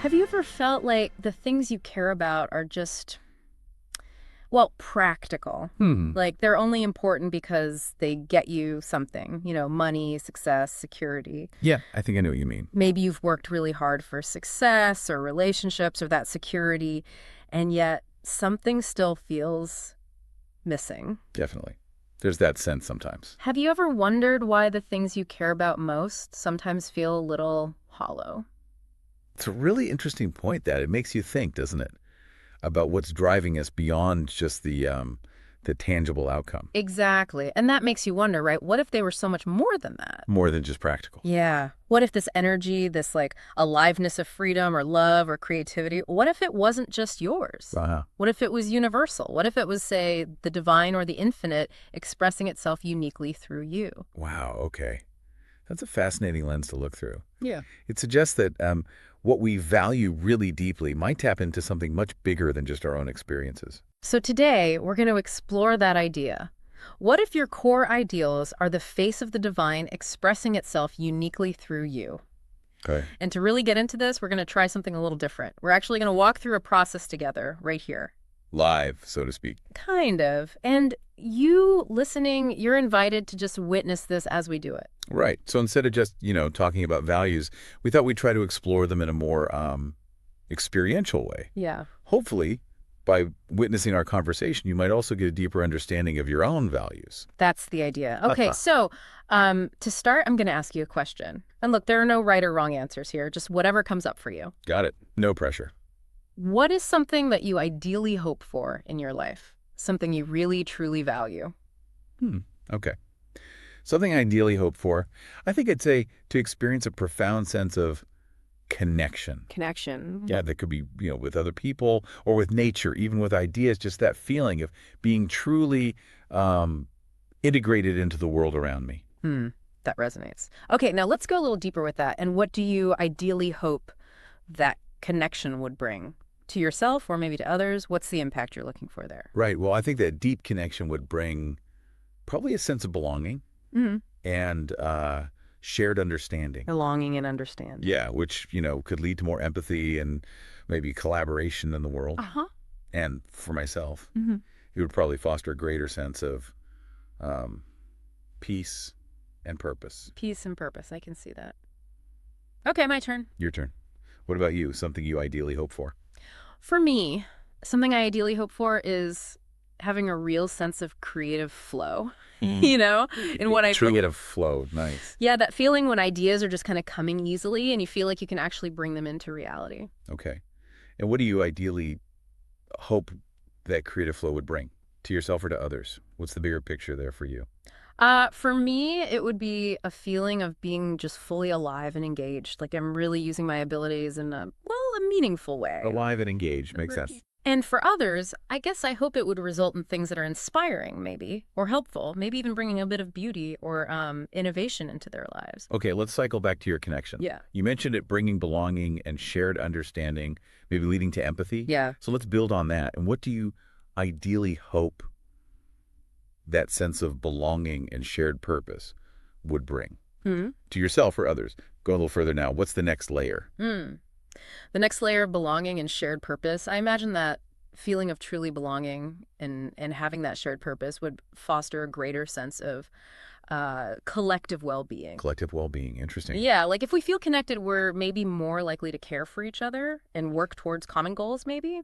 Have you ever felt like the things you care about are just, well, practical? Hmm. Like they're only important because they get you something, money, success, security. Yeah, I think I know what you mean. Maybe you've worked really hard for success or relationships or that security, and yet something still feels missing. Definitely. There's that sense sometimes. Have you ever wondered why the things you care about most sometimes feel a little hollow? It's a really interesting point that it makes you think, doesn't it, about what's driving us beyond just the tangible outcome, Exactly. And that makes you wonder, right? What if they were so much more than that? more than just practical. Yeah. What if this energy, this like aliveness of freedom or love or creativity, what if it wasn't just yours? Uh-huh. What if it was universal? What if it was, say, the divine or the infinite expressing itself uniquely through you? Wow, okay. That's a fascinating lens to look through. Yeah. It suggests that what we value really deeply might tap into something much bigger than just our own experiences. So today, we're going to explore that idea. What if your core ideals are the face of the divine expressing itself uniquely through you? Okay. And to really get into this, we're going to try something a little different. We're actually going to walk through a process together right here. Live, so to speak. Kind of. And you listening, you're invited to just witness this as we do it. Right. So instead of just, talking about values, we thought we'd try to explore them in a more experiential way. Yeah. Hopefully, by witnessing our conversation, you might also get a deeper understanding of your own values. That's the idea. Okay, so to start, I'm going to ask you a question. And look, there are no right or wrong answers here, just whatever comes up for you. Got it. No pressure. What is something that you ideally hope for in your life? Something you really, truly value? Okay. Something I ideally hope for, I think I'd say to experience a profound sense of connection. Connection. Yeah, that could be, with other people or with nature, even with ideas, just that feeling of being truly integrated into the world around me. That resonates. Okay, now let's go a little deeper with that. And what do you ideally hope that connection would bring to yourself or maybe to others? What's the impact you're looking for there? Right. Well, I think that deep connection would bring probably a sense of belonging and shared understanding. Belonging and understanding. Yeah, which, could lead to more empathy and maybe collaboration in the world. Uh-huh. And for myself, it would probably foster a greater sense of peace and purpose. Peace and purpose. I can see that. Okay, my turn. Your turn. What about you? Something you ideally hope for? For me, something I ideally hope for is having a real sense of creative flow, in what I Creative flow. Nice. Yeah, that feeling when ideas are just kind of coming easily and you feel like you can actually bring them into reality. Okay. And what do you ideally hope that creative flow would bring to yourself or to others? What's the bigger picture there for you? For me, it would be a feeling of being just fully alive and engaged. Like I'm really using my abilities in a meaningful way. Alive and engaged. Makes sense. And for others, I guess I hope it would result in things that are inspiring, maybe, or helpful, maybe even bringing a bit of beauty or innovation into their lives. Okay, let's cycle back to your connection. Yeah. You mentioned it bringing belonging and shared understanding, maybe leading to empathy. Yeah. So let's build on that. And what do you ideally hope that sense of belonging and shared purpose would bring to yourself or others? Go a little further now. What's the next layer? The next layer of belonging and shared purpose, I imagine that feeling of truly belonging and having that shared purpose would foster a greater sense of collective well-being. Collective well-being. Interesting. Yeah, like if we feel connected, we're maybe more likely to care for each other and work towards common goals, maybe.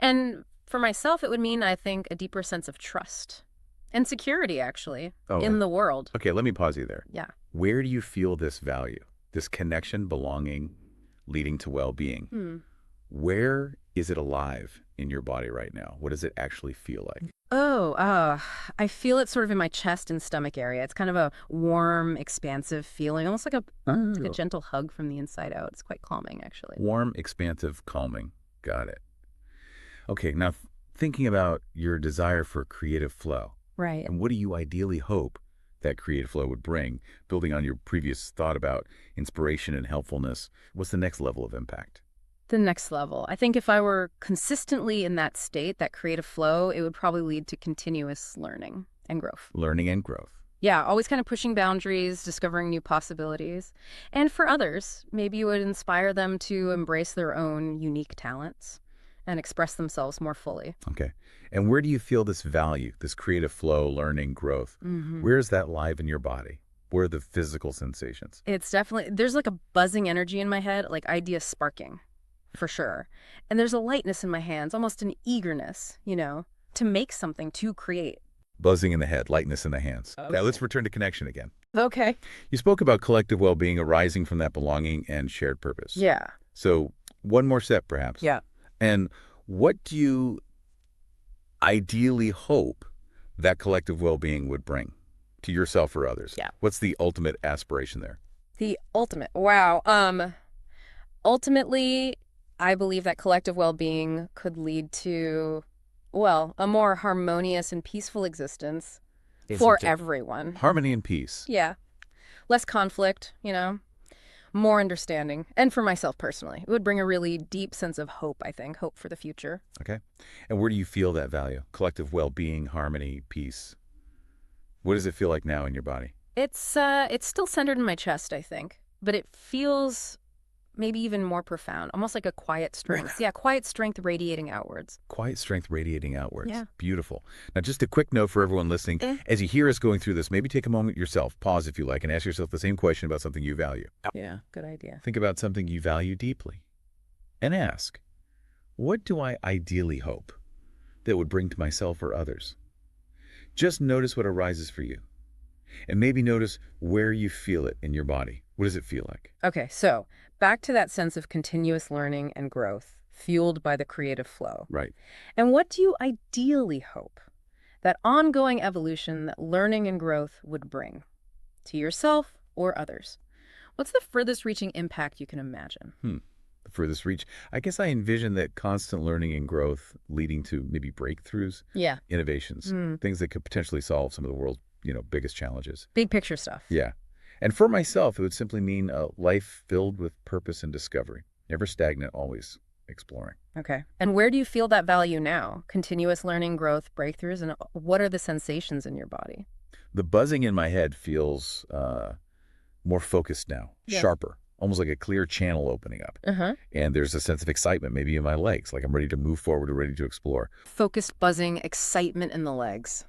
And for myself, it would mean, I think, a deeper sense of trust and security, actually, in the world. Okay, let me pause you there. Yeah. Where do you feel this value, this connection, belonging, leading to well-being? Where is it alive in your body right now? What does it actually feel like? I feel it sort of in my chest and stomach area. It's kind of a warm, expansive feeling, almost like a gentle hug from the inside out. It's quite calming, actually. Warm, expansive, calming. Got it. Okay, now thinking about your desire for creative flow. Right. And what do you ideally hope that creative flow would bring, building on your previous thought about inspiration and helpfulness? What's the next level of impact? The next level. I think if I were consistently in that state, that creative flow, it would probably lead to continuous learning and growth. Learning and growth. Yeah, always kind of pushing boundaries, discovering new possibilities. And for others, maybe you would inspire them to embrace their own unique talents and express themselves more fully. Okay. And where do you feel this value, this creative flow, learning, growth? Where is that live in your body? Where are the physical sensations? It's definitely, there's like a buzzing energy in my head, like ideas sparking, for sure. And there's a lightness in my hands, almost an eagerness, to make something, to create. Buzzing in the head, lightness in the hands. Okay. Now let's return to connection again. Okay. You spoke about collective well-being arising from that belonging and shared purpose. Yeah. So one more step, perhaps. Yeah. And what do you ideally hope that collective well-being would bring to yourself or others? Yeah. What's the ultimate aspiration there? The ultimate. Wow. Ultimately, I believe that collective well-being could lead to, well, a more harmonious and peaceful existence for everyone. Harmony and peace. Yeah. Less conflict, more understanding. And for myself personally, it would bring a really deep sense of hope, I think, hope for the future. Okay. And where do you feel that value? Collective well-being, harmony, peace. What does it feel like now in your body? It's still centered in my chest, I think, but it feels maybe even more profound, almost like a quiet strength. Yeah, quiet strength radiating outwards. Quiet strength radiating outwards. Yeah. Beautiful. Now, just a quick note for everyone listening. As you hear us going through this, maybe take a moment yourself, pause if you like, and ask yourself the same question about something you value. Yeah, good idea. Think about something you value deeply and ask, what do I ideally hope that would bring to myself or others? Just notice what arises for you. And maybe notice where you feel it in your body. What does it feel like? Okay, so back to that sense of continuous learning and growth, fueled by the creative flow. Right. And what do you ideally hope that ongoing evolution, that learning and growth would bring to yourself or others? What's the furthest reaching impact you can imagine? The furthest reach. I guess I envision that constant learning and growth leading to maybe breakthroughs, Yeah. innovations, things that could potentially solve some of the world's biggest challenges. Big picture stuff. Yeah. And for myself, it would simply mean a life filled with purpose and discovery. Never stagnant, always exploring. Okay. And where do you feel that value now? Continuous learning, growth, breakthroughs, and what are the sensations in your body? The buzzing in my head feels more focused now, sharper, almost like a clear channel opening up. And there's a sense of excitement maybe in my legs, like I'm ready to move forward or ready to explore. Focused buzzing, excitement in the legs.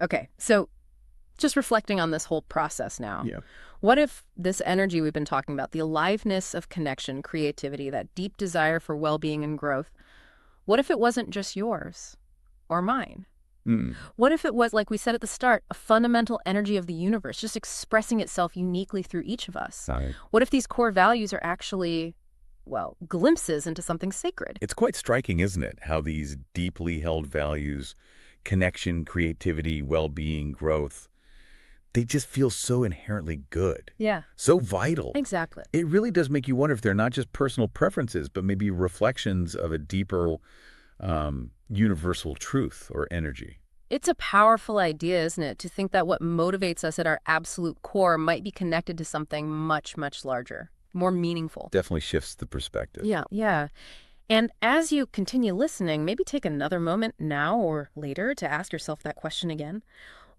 Okay. So just reflecting on this whole process now. Yeah. What if this energy we've been talking about, the aliveness of connection, creativity, that deep desire for well-being and growth, what if it wasn't just yours or mine? What if it was, like we said at the start, a fundamental energy of the universe, just expressing itself uniquely through each of us? Right. What if these core values are actually, well, glimpses into something sacred? It's quite striking, isn't it, how these deeply held values, connection, creativity, well-being, growth, they just feel so inherently good. Yeah. So vital. Exactly. It really does make you wonder if they're not just personal preferences, but maybe reflections of a deeper universal truth or energy. It's a powerful idea, isn't it, to think that what motivates us at our absolute core might be connected to something much, much larger, more meaningful. Definitely shifts the perspective. Yeah. And as you continue listening, maybe take another moment now or later to ask yourself that question again.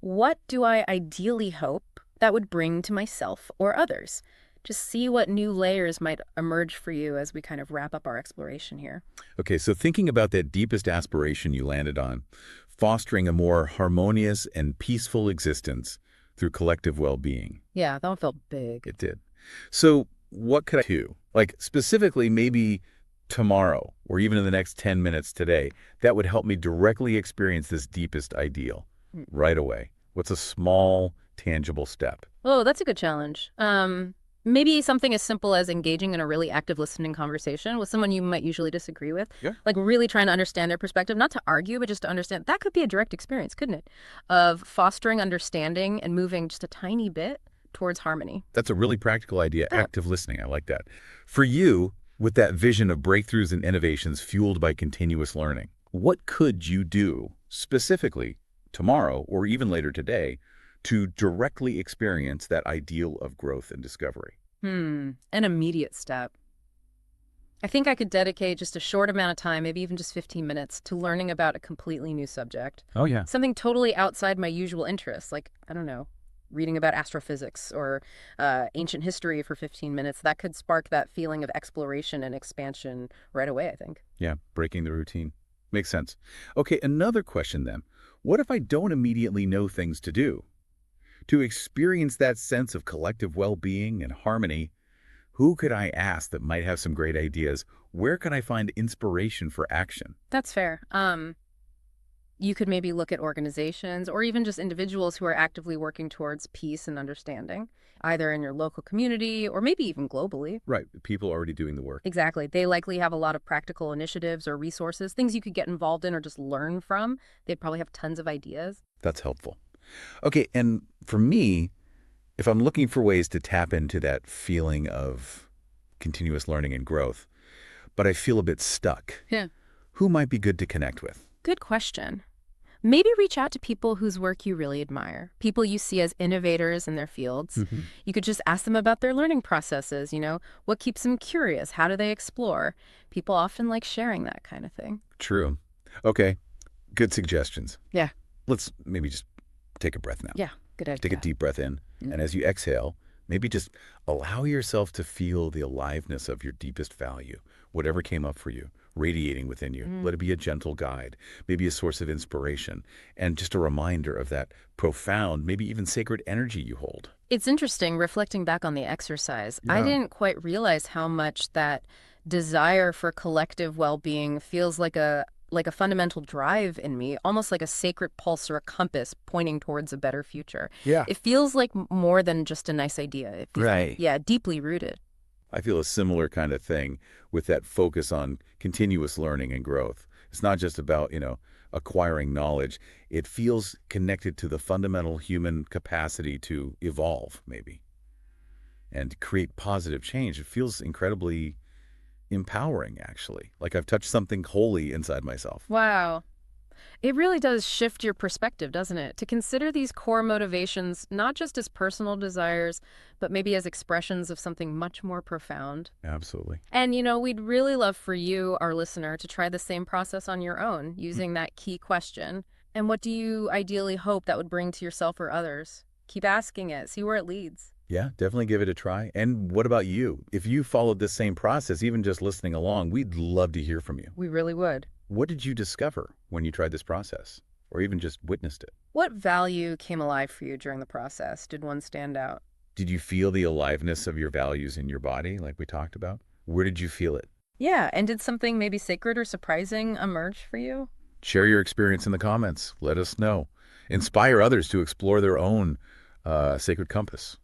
What do I ideally hope that would bring to myself or others? Just see what new layers might emerge for you as we kind of wrap up our exploration here. Okay, so thinking about that deepest aspiration you landed on, fostering a more harmonious and peaceful existence through collective well-being. Yeah, that one felt big. It did. So what could I do? Like specifically maybe tomorrow or even in the next 10 minutes today, that would help me directly experience this deepest ideal right away. What's a small, tangible step? Oh, that's a good challenge. Maybe something as simple as engaging in a really active listening conversation with someone you might usually disagree with. Yeah. Like really trying to understand their perspective, not to argue, but just to understand. That could be a direct experience, couldn't it? Of fostering understanding and moving just a tiny bit towards harmony. That's a really practical idea, active listening. I like that. For you, with that vision of breakthroughs and innovations fueled by continuous learning, what could you do specifically tomorrow or even later today to directly experience that ideal of growth and discovery? An immediate step. I think I could dedicate just a short amount of time, maybe even just 15 minutes, to learning about a completely new subject. Oh, yeah. Something totally outside my usual interests, like, I don't know, reading about astrophysics or ancient history for 15 minutes, that could spark that feeling of exploration and expansion right away, I think. Yeah, breaking the routine. Makes sense. Okay, another question then. What if I don't immediately know things to do? To experience that sense of collective well-being and harmony, who could I ask that might have some great ideas? Where can I find inspiration for action? That's fair. You could maybe look at organizations or even just individuals who are actively working towards peace and understanding, either in your local community or maybe even globally. Right, people already doing the work. Exactly. They likely have a lot of practical initiatives or resources, things you could get involved in or just learn from. They'd probably have tons of ideas. That's helpful. Okay, and for me, if I'm looking for ways to tap into that feeling of continuous learning and growth, but I feel a bit stuck, Yeah. who might be good to connect with? Good question. Maybe reach out to people whose work you really admire, people you see as innovators in their fields. You could just ask them about their learning processes, what keeps them curious, how do they explore? People often like sharing that kind of thing. True. Okay, good suggestions. Yeah. Let's maybe just take a breath now. Yeah, good idea. Take a deep breath in, and as you exhale, maybe just allow yourself to feel the aliveness of your deepest value, whatever came up for you, radiating within you. Let it be a gentle guide, maybe a source of inspiration, and just a reminder of that profound, maybe even sacred energy you hold. It's interesting reflecting back on the exercise. I Yeah. didn't quite realize how much that desire for collective well-being feels like a fundamental drive in me, almost like a sacred pulse or a compass pointing towards a better future. Yeah. It feels like more than just a nice idea. It feels, Right. yeah, deeply rooted. I feel a similar kind of thing with that focus on continuous learning and growth. It's not just about, acquiring knowledge. It feels connected to the fundamental human capacity to evolve, maybe, and create positive change. It feels incredibly empowering, actually. Like I've touched something holy inside myself. Wow. It really does shift your perspective, doesn't it? To consider these core motivations not just as personal desires, but maybe as expressions of something much more profound. Absolutely. And, we'd really love for you, our listener, to try the same process on your own, using that key question. And what do you ideally hope that would bring to yourself or others? Keep asking it, see where it leads. Yeah, definitely give it a try. And what about you? If you followed this same process, even just listening along, we'd love to hear from you. We really would. What did you discover when you tried this process, or even just witnessed it? What value came alive for you during the process? Did one stand out? Did you feel the aliveness of your values in your body, like we talked about? Where did you feel it? Yeah, and did something maybe sacred or surprising emerge for you? Share your experience in the comments. Let us know. Inspire others to explore their own sacred compass.